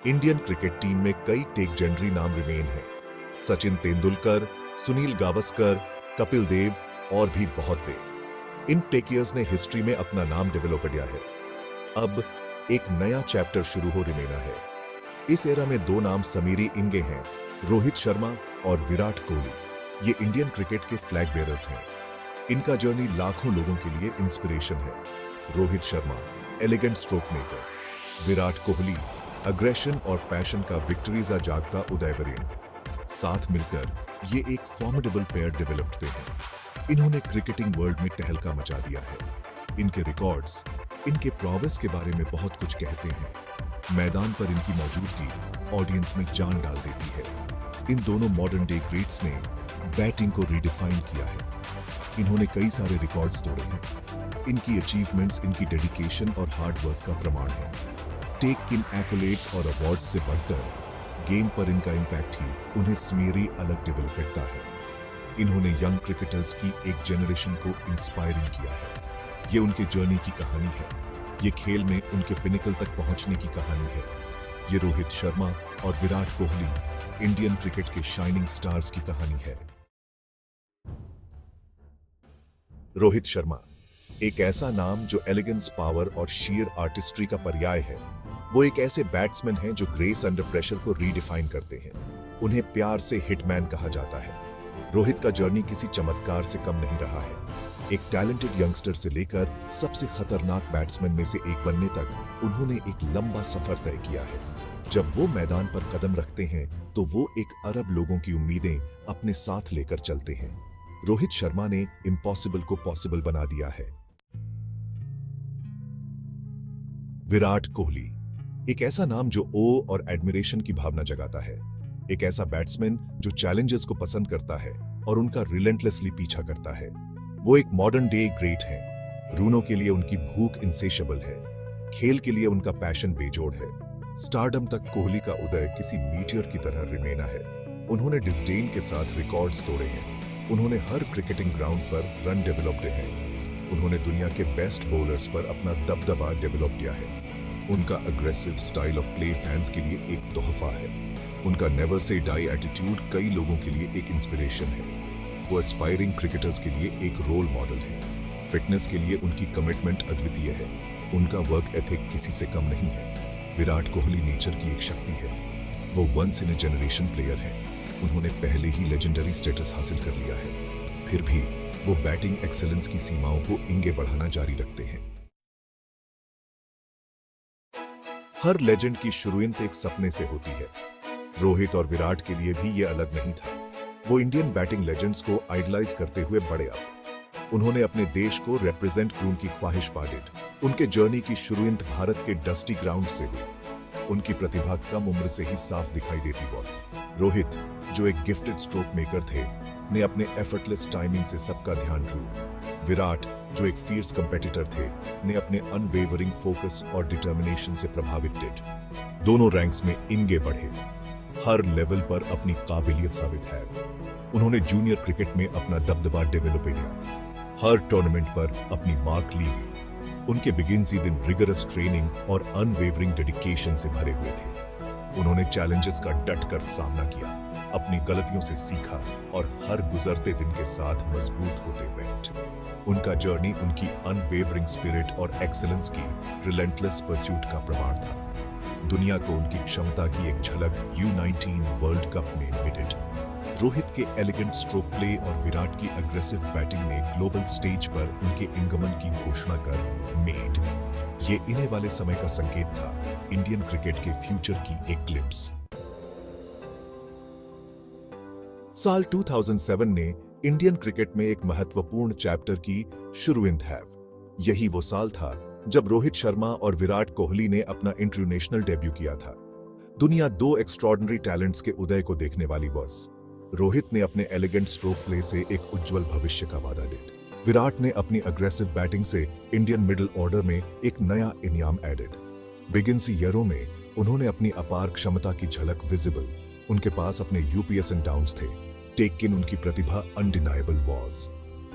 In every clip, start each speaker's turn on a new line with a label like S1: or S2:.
S1: Indian cricket team में कई टेकजेंडरी नाम रिमेन हैं। सचिन तेंदुलकर, सुनील गावस्कर, कपिल देव और भी बहुत थे। इन टेकियर्स ने हिस्ट्री में अपना नाम डेवलप किया है। अब एक नया चैप्टर शुरू हो रिमेना है। इस एरा में दो नाम समीरी इंगे हैं, रोहित शर्मा और विराट कोहली। ये इंडियन क्रिकेट के फ्लैग बेयरर्स हैं। इनका जर्नी लाखों लोगं के लिए इंस्पिरेशन है। Rohit Sharma elegant stroke maker, Virat Kohli aggression और पैशन का विक्ट्रीजा जागता उदयवरीण। साथ मिलकर ये एक फॉर्मिडेबल पेयर डेवलप्ड हैं। इन्होंने क्रिकेटिंग वर्ल्ड में तहलका मचा दिया है। इनके रिकॉर्ड्स इनके प्रोग्रेस के बारे में बहुत कुछ कहते हैं। मैदान पर इनकी मौजूदगी ऑडियंस में जान डाल देती है। इन दोनों मॉडर्न डे ग्रेट्स ने बैटिंग को रीडिफाइन किया है। इन्होंने कई सारे रिकॉर्ड्स तोड़े हैं। इनकी अचीवमेंट्स इनकी डेडिकेशन और हार्ड वर्क का प्रमाण है। टेक इन एक्कोलेड्स और अवार्ड्स से बढ़कर गेम पर इनका इंपैक्ट ही उन्हें समीरी अलग डेवलप करता है। इन्होंने यंग क्रिकेटर्स की एक जनरेशन को इंस्पायरिंग किया है। ये उनके जर्नी की कहानी है। ये खेल में उनके पिनिकल तक पहुंचने की कहानी है। ये रोहित शर्मा और विराट कोहली इंडियन क्रिकेट के शाइनिंग स्टार्स की कहानी है। रोहित शर्मा एक ऐसा नाम जो एलिगेंस, पावर और शीयर आर्टिस्ट्री का पर्याय है। वो एक ऐसे बैट्समैन हैं जो ग्रेस अंडर प्रेशर को रीडिफाइन करते हैं। उन्हें प्यार से हिटमैन कहा जाता है। रोहित का जर्नी किसी चमत्कार से कम नहीं रहा है। एक टैलेंटेड यंगस्टर से लेकर सबसे खतरनाक बैट्समैन में से एक बनने तक उन्होंने एक लंबा सफर तय किया है। जब वो मैदान पर कदम रखते हैं तो वो एक अरब लोगों की उम्मीदें अपने साथ लेकर चलते हैं। रोहित शर्मा ने इम्पॉसिबल को पॉसिबल बना दिया है। विराट कोहली एक ऐसा नाम जो ओ और एडमिरेशन की भावना जगाता है। एक ऐसा बैट्समैन जो चैलेंजेस को पसंद करता है और उनका रिलेंटलेसली पीछा करता है। वो एक मॉडर्न डे ग्रेट हैं। रूनों के लिए उनकी भूख इंसेशेबल है। खेल के लिए उनका पैशन बेजोड़ है। स्टारडम तक कोहली का उदय किसी मीटियर की तरह रिमेना है। उन्होंने डिस्डेन के साथ रिकॉर्ड्स तोड़े हैं। उन्होंने हर क्रिकेटिंग ग्राउंड पर रन डेवलप्ड हैं। उन्होंने दुनिया के बेस्ट बॉलर्स पर अपना दबदबा डेवलप किया है। उनका aggressive style of play fans के लिए एक तोहफा है। उनका नेवर से डाई एटीट्यूड कई लोगों के लिए एक इंस्पिरेशन है। वो एस्पायरिंग क्रिकेटर्स के लिए एक रोल मॉडल है। फिटनेस के लिए उनकी कमिटमेंट अद्वितीय है। उनका वर्क एथिक किसी से कम नहीं है। विराट कोहली नेचर की एक शक्ति है। वो once in a generation player है। उन्होंने पहले ही लेजेंडरी स्टेटस हासिल कर लिया है। फिर भी वो बैटिंग एक्सेलेंस की सीमाओं को इंगे बढ़ाना जारी रखते हैं। हर लेजेंड की शुरुआत एक सपने से होती है। रोहित और विराट के लिए भी ये अलग नहीं था। वो इंडियन बैटिंग लेजेंड्स को आइडलाइज करते हुए बड़े अब उन्होंने अपने देश को रिप्रेजेंट की उनकी ख्वाहिश पाडिड। उनके जर्नी की शुरुआत भारत के डस्टी ग्राउंड से हुई। उनकी प्रतिभा कम उम्र से ही साफ दिखाई देती बॉस। रोहित जो एक गिफ्टेड स्ट्रोक मेकर थे ने अपने एफर्टलेस टाइमिंग से सबका ध्यान ढूंढ। विराट जो एक फियर्स कंपेटिटर थे ने अपने अनवेवरिंग फोकस और डिटर्मिनेशन से प्रभावित थे। दोनों रैंक्स में इंगे बढ़े। हर लेवल पर अपनी काबिलियत साबित है। उन्होंने जूनियर क्रिकेट में अपना दबदबा डेवलप किया। हर टूर्नामेंट पर अपनी मार्क ली। उनके बिगिंस ही दिन रिगरस ट्रेनिंग और अनवेवरिंग डेडिकेशन से भरे हुए थे। उन्होंने चैलेंजेस का डट कर सामना किया, अपनी गलतियों से सीखा और हर गुजरते दिन के साथ मजबूत होते गए। उनका जर्नी उनकी अनवेवरिंग स्पिरिट और एक्सेलेंस की रिलेंटलेस परस्यूट का प्रमाण था। दुनिया को उनकी क्षमता की एक झलक U19 वर्ल्ड कप में मिली। रोहित के एलिगेंट स्ट्रोक प्ले और विराट की अग्रेसिव बैटिंग ने ग्लोबल स्टेज पर उनके इनगमन की घोषणा कर मेड। ये इन्हें वाले समय का संकेत था, इंडियन क्रिकेट के फ्यूचर की एक ग्लिम्स। साल 2007 ने इंडियन क्रिकेट में एक महत्वपूर्ण चैप्टर की शुरुआत है। यही वो साल था जब रोहित शर्मा और विराट कोहली ने अपना इंटरनेशनल डेब्यू किया था। दुनिया दो एक्स्ट्रॉर्डिनरी टैलेंट्स के उदय को देखने वाली वॉस। रोहित ने अपने एलिगेंट स्ट्रोक प्ले से एक उज्जवल भविष्य का वादा दिया। विराट ने अपनी अग्रेसिव बैटिंग से इंडियन मिडिल ऑर्डर में एक नया इनाम एडेड। बिगिंस ईयरों में उन्होंने अपनी अपार क्षमता की झलक विजिबल। उनके पास अपने यूपीएस एंड डाउन्स थे, लेकिन उनकी प्रतिभा अनडिनाइबल वॉज।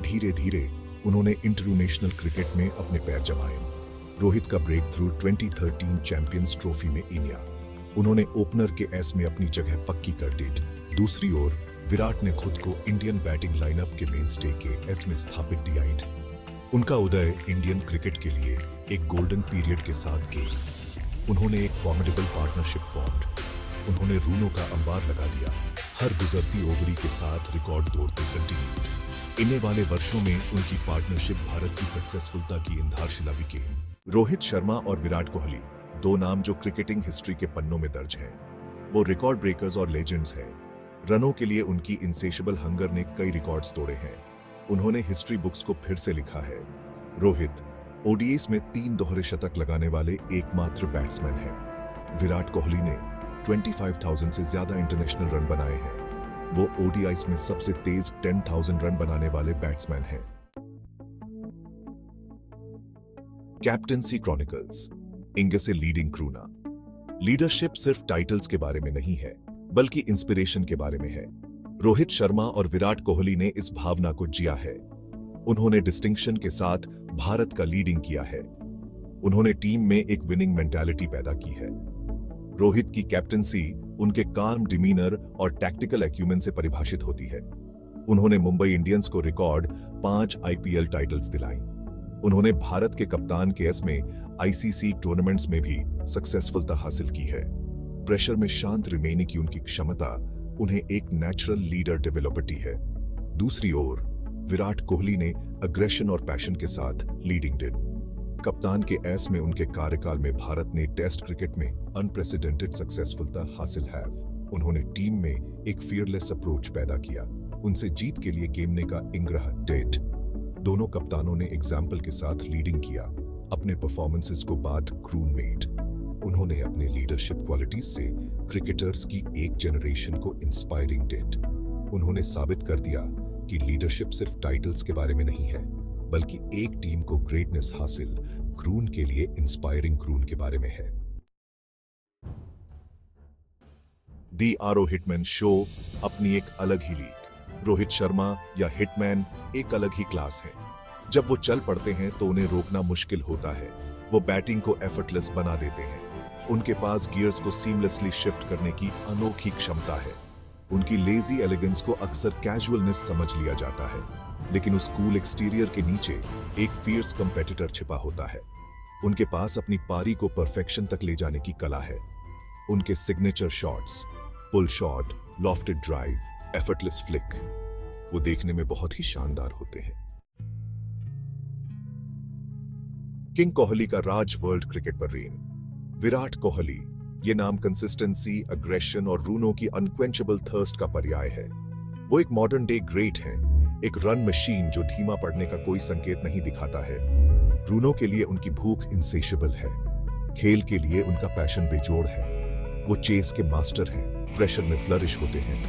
S1: धीरे धीरे उन्होंने इंटरनेशनल क्रिकेट में अपने पैर जमाए। रोहित का ब्रेक थ्रू 2013 चैंपियंस ट्रॉफी में इंडिया। उन्होंने ओपनर के एस में अपनी जगह पक्की कर दी। दूसरी ओर विराट ने खुद को इंडियन बैटिंग लाइनअप के मेनस्टे के एस में स्थापित किया। उनका उदय इंडियन क्रिकेट के लिए एक गोल्डन पीरियड के साथ किया। उन्होंने एक फॉर्मिडेबल पार्टनरशिप फॉर्म्ड। उन्होंने रूनों का अंबार लगा दिया, हर गुजरती ओवरी के साथ रिकॉर्ड तोड़ते कंटिन्यूड। इन्हें वाले वर्षों में उनकी पार्टनरशिप भारत की सक्सेसफुलता की आधारशिला भी। रोहित शर्मा और विराट कोहली, दो नाम जो क्रिकेटिंग हिस्ट्री के पन्नों में दर्ज हैं। वो रिकॉर्ड ब्रेकर्स और लेजेंड्स हैं। रनों के लिए उनकी इनसेशेबल हंगर ने कई रिकॉर्ड्स तोड़े हैं। उन्होंने हिस्ट्री बुक्स को फिर से लिखा है। रोहित ओडीआईज में 3 दोहरे शतक लगाने वाले एकमात्र बैट्समैन हैं। विराट कोहली ने 25,000 से ज्यादा इंटरनेशनल रन बनाए हैं। वो ओडीआईज में सबसे तेज 10,000 रन बनाने वाले बैट्समैन हैं। कैप्टेंसी क्रॉनिकल्स, इंगे से लीडिंग क्रूना। लीडरशिप सिर्फ टाइटल्स के बारे में नहीं है, बल्कि इंस्पिरेशन के बारे में है। रोहित शर्मा और विराट कोहली ने इस भावना को जिया है। उन्होंने डिस्टिंक्शन के साथ भारत का लीडिंग किया है। उन्होंने टीम में एक विनिंग मेंटालिटी पैदा की है। रोहित की कैप्टेंसी उनके कार्म डिमीनर और टैक्टिकल एक्यूमेन से परिभाषित होती है। उन्होंने मुंबई इंडियंस को रिकॉर्ड 5 आईपीएल टाइटल्स दिलाई। उन्होंने भारत के कप्तान के एस में आईसीसी टूर्नामेंट्स में भी सक्सेसफुलता हासिल की है। प्रेशर में शांत रहने की उनकी क्षमता उन्हें एक नेचुरल लीडर डेवलपटी है। दूसरी ओर विराट कोहली ने अग्रेशन और पैशन के साथ लीडिंग डिड। कप्तान के एस में उनके कार्यकाल में भारत ने टेस्ट क्रिकेट में अनप्रेसिडेंटेड सक्सेसफुलता हासिल है। उन्होंने टीम में एक फियरलेस अप्रोच पैदा किया। उनसे जीत के लिए गेमने का इंग्रह डेट। दोनों कप्तानों ने एग्जाम्पल के साथ लीडिंग किया। अपने परफॉर्मेंसेस को बात क्रून मेड। उन्होंने अपने लीडरशिप क्वालिटीज से क्रिकेटर्स की एक जनरेशन को इंस्पायरिंग डिड। उन्होंने साबित कर दिया कि लीडरशिप सिर्फ टाइटल्स के बारे में नहीं है, बल्कि एक टीम को ग्रेटनेस हासिल क्रून के लिए इंस्पायरिंग क्रून के बारे में है। दी आरो हिटमैन शो अपनी एक अलग ही लीग। रोहित शर्मा या हिटमैन एक अलग ही क्लास है। जब वो चल पड़ते हैं तो उन्हें रोकना मुश्किल होता है। वो बैटिंग को एफर्टलेस बना देते हैं। उनके पास गियर्स को सीमलेसली शिफ्ट करने की अनोखी क्षमता है। उनकी लेजी एलिगेंस को अक्सर कैजुअलनेस समझ लिया जाता है, लेकिन उस कूल एक्सटीरियर के नीचे एक फियर्स कंपेटिटर छिपा होता है। उनके पास अपनी पारी को परफेक्शन तक ले जाने की कला है। उनके signature shots, pull shot, lofted drive, effortless flick, वो देखने में बहुत ही शानदार होते हैं। किंग कोहली का राज वर्ल्ड क्रिकेट पर रेन। विराट कोहली, ये नाम कंसिस्टेंसी, अग्रेशन और रूनों की अनक्वेंचेबल थर्स्ट का पर्याय है। वो एक मॉडर्न डे ग्रेट हैं, एक रन मशीन जो धीमा पड़ने का कोई संकेत नहीं दिखाता है। रूनों के लिए उनकी भूख इंसेशेबल है। खेल के लिए उनका पैशन बेजोड़ है। वो चेस के मास्टर हैं, प्रेशर में फ्लरिश होते हैं।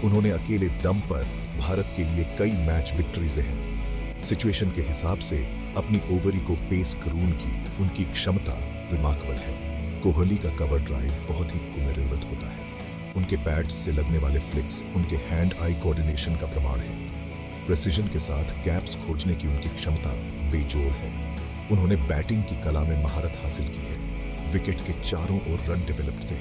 S1: उन्होंने अकेले दम पर भारत के लिए कई मैच विक्ट्रीज हैं। सिचुएशन के हिसाब से अपनी ओवरी को पेस क्रून की उनकी क्षमता रिमार्केबल है। कोहली का कवर ड्राइव बहुत ही कुमेरिवत होता है। उनके पैड्स से लगने वाले फ्लिक्स उनके हैंड आई कोऑर्डिनेशन का प्रमाण है। प्रेसिजन के साथ गैप्स खोजने की उनकी क्षमता बेजोड़ है। उन्होंने बैटिंग की कला में महारत हासिल की है। विकेट के चारों ओर रन डेवलप थे।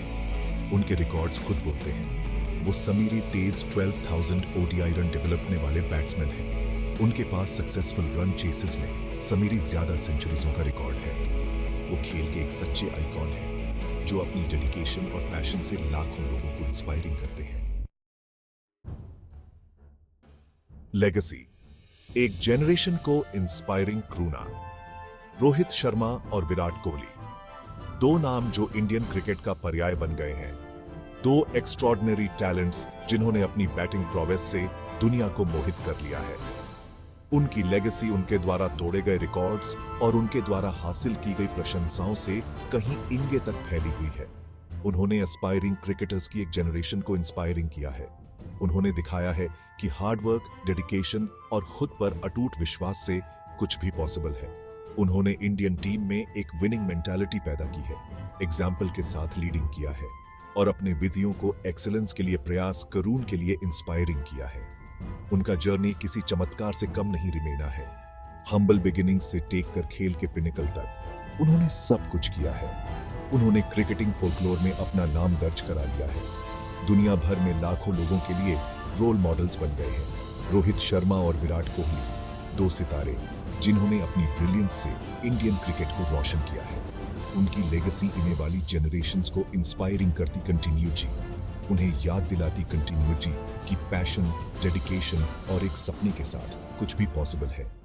S1: उनके रिकॉर्ड्स खुद बोलते हैं। वो समीरी तेज 12,000 ओडीआई रन डेवलपने वाले बैट्समैन हैं। उनके पास सक्सेसफुल रन चेसेस में समीरी ज्यादा सेंचुरीजों का रिकॉर्ड है। वो खेल के एक सच्चे आइकॉन हैं, जो अपनी डेडिकेशन और पैशन से लाखों लोगों को इंस्पायरिंग करते हैं। लेगेसी, एक जनरेशन को इंस्पायरिंग क्रूना। रोहित शर्मा और विराट कोहली, दो नाम जो इंडियन क्रिकेट का पर्याय बन गए हैं। दो एक्स्ट्रॉर्डिनरी टैलेंट्स जिन्होंने अपनी बैटिंग प्रोवेस से दुनिया को मोहित कर लिया है। उनकी लेगेसी उनके द्वारा तोड़े गए रिकॉर्ड्स और उनके द्वारा हासिल की गई प्रशंसाओं से कहीं इंगे तक फैली हुई है। उन्होंने एस्पायरिंग क्रिकेटर्स की एक जनरेशन को इंस्पायरिंग किया है। उन्होंने दिखाया है कि हार्डवर्क, डेडिकेशन और खुद पर अटूट विश्वास से कुछ भी पॉसिबल है। उन्होंने इंडियन टीम में एक विनिंग मेंटालिटी पैदा की है, एग्जाम्पल के साथ लीडिंग किया है और अपने विधियों को एक्सीलेंस के लिए प्रयास करून के लिए इंस्पायरिंग किया है। उनका जर्नी किसी चमत्कार से कम नहीं रिमेना है। हम्बल बिगिनिंग से टेक कर खेल के पिनिकल तक उन्होंने सब कुछ किया है। उन्होंने क्रिकेटिंग फोकलोर में अपना नाम दर्ज करा लिया है। दुनिया भर में लाखों लोगों के लिए रोल मॉडल्स बन गए हैं। रोहित शर्मा और विराट कोहली, दो सितारे जिन्होंने अपनी ब्रिलियंस से इंडियन क्रिकेट को रोशन किया है। उनकी लेगेसी आने वाली जनरेशंस को इंस्पायरिंग करती कंटिन्यू जी, उन्हें याद दिलाती कंटिन्यू जी कि पैशन, डेडिकेशन और एक सपने के साथ कुछ भी पॉसिबल है।